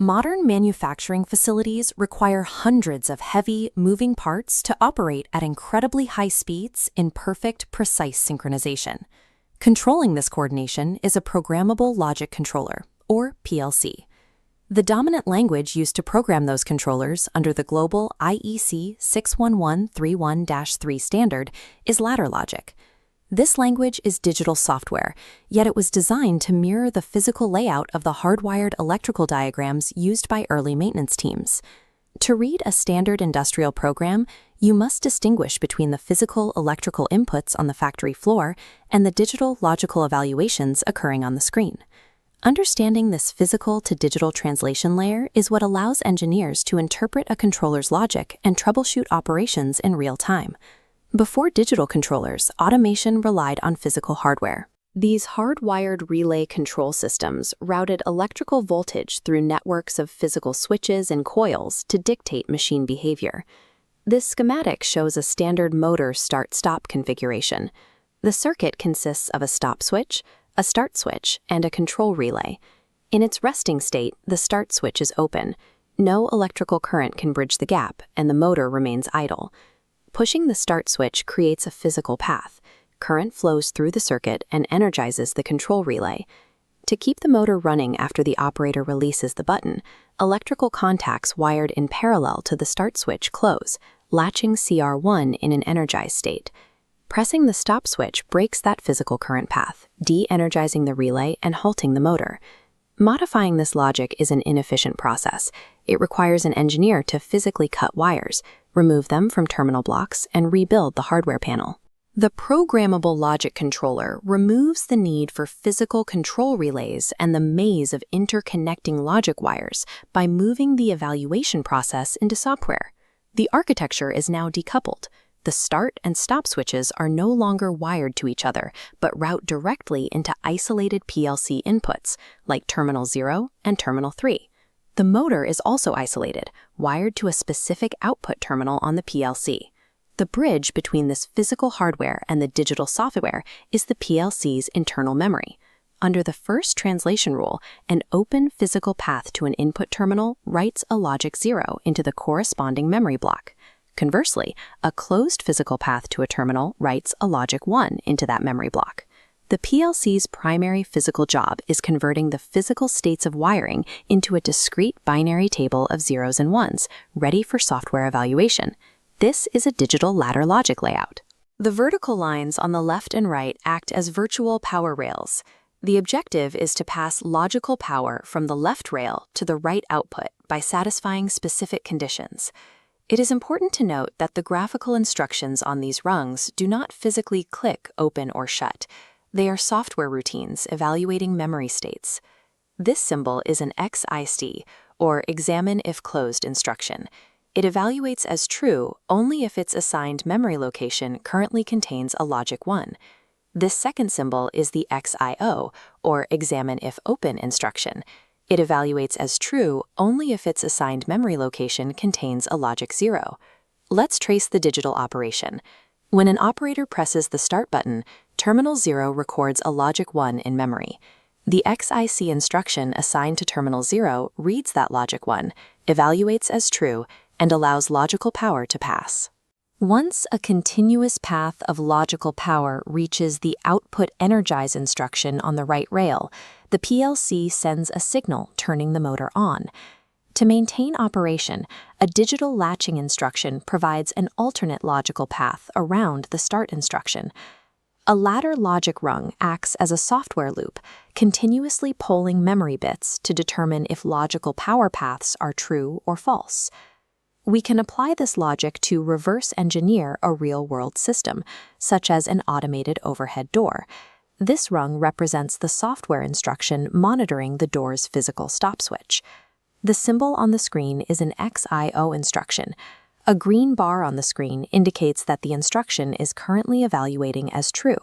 Modern manufacturing facilities require hundreds of heavy, moving parts to operate at incredibly high speeds in perfect, precise synchronization. Controlling this coordination is a programmable logic controller, or PLC. The dominant language used to program those controllers under the global IEC 61131-3 standard is ladder logic. This language is digital software, yet it was designed to mirror the physical layout of the hardwired electrical diagrams used by early maintenance teams. To read a standard industrial program, you must distinguish between the physical electrical inputs on the factory floor and the digital logical evaluations occurring on the screen. Understanding this physical to digital translation layer is what allows engineers to interpret a controller's logic and troubleshoot operations in real time. Before digital controllers, automation relied on physical hardware. These hardwired relay control systems routed electrical voltage through networks of physical switches and coils to dictate machine behavior. This schematic shows a standard motor start-stop configuration. The circuit consists of a stop switch, a start switch, and a control relay. In its resting state, the start switch is open. No electrical current can bridge the gap, and the motor remains idle. Pushing the start switch creates a physical path. Current flows through the circuit and energizes the control relay. To keep the motor running after the operator releases the button, electrical contacts wired in parallel to the start switch close, latching CR1 in an energized state. Pressing the stop switch breaks that physical current path, de-energizing the relay and halting the motor. Modifying this logic is an inefficient process. It requires an engineer to physically cut wires, remove them from terminal blocks, and rebuild the hardware panel. The programmable logic controller removes the need for physical control relays and the maze of interconnecting logic wires by moving the evaluation process into software. The architecture is now decoupled. The start and stop switches are no longer wired to each other, but route directly into isolated PLC inputs, like Terminal 0 and Terminal 3. The motor is also isolated, wired to a specific output terminal on the PLC. The bridge between this physical hardware and the digital software is the PLC's internal memory. Under the first translation rule, an open physical path to an input terminal writes a logic 0 into the corresponding memory block. Conversely, a closed physical path to a terminal writes a logic 1 into that memory block. The PLC's primary physical job is converting the physical states of wiring into a discrete binary table of zeros and ones, ready for software evaluation. This is a digital ladder logic layout. The vertical lines on the left and right act as virtual power rails. The objective is to pass logical power from the left rail to the right output by satisfying specific conditions. It is important to note that the graphical instructions on these rungs do not physically click open or shut. They are software routines evaluating memory states. This symbol is an XIST, or Examine If Closed instruction. It evaluates as true only if its assigned memory location currently contains a logic 1. This second symbol is the XIO, or Examine If Open instruction. It evaluates as true only if its assigned memory location contains a logic 0. Let's trace the digital operation. When an operator presses the start button, Terminal 0 records a logic 1 in memory. The XIC instruction assigned to Terminal 0 reads that logic 1, evaluates as true, and allows logical power to pass. Once a continuous path of logical power reaches the Output Energize instruction on the right rail, the PLC sends a signal turning the motor on. To maintain operation, a digital latching instruction provides an alternate logical path around the start instruction. A ladder logic rung acts as a software loop, continuously polling memory bits to determine if logical power paths are true or false. We can apply this logic to reverse engineer a real-world system, such as an automated overhead door. This rung represents the software instruction monitoring the door's physical stop switch. The symbol on the screen is an XIO instruction. A green bar on the screen indicates that the instruction is currently evaluating as true.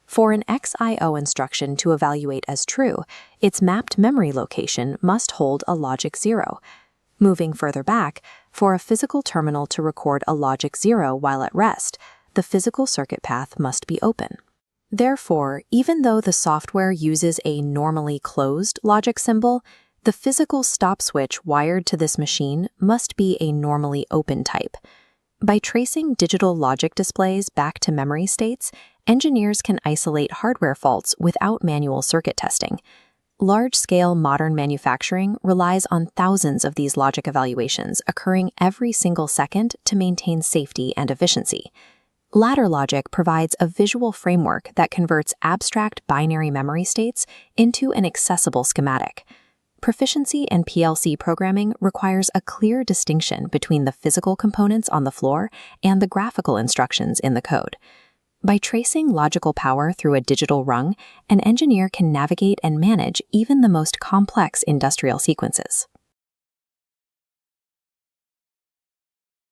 For an XIO instruction to evaluate as true, its mapped memory location must hold a logic 0. Moving further back, for a physical terminal to record a logic 0 while at rest, the physical circuit path must be open. Therefore, even though the software uses a normally closed logic symbol, The physical stop switch wired to this machine must be a normally open type. By tracing digital logic displays back to memory states, engineers can isolate hardware faults without manual circuit testing. Large-scale modern manufacturing relies on thousands of these logic evaluations occurring every single second to maintain safety and efficiency. Ladder logic provides a visual framework that converts abstract binary memory states into an accessible schematic. Proficiency in PLC programming requires a clear distinction between the physical components on the floor and the graphical instructions in the code. By tracing logical power through a digital rung, an engineer can navigate and manage even the most complex industrial sequences.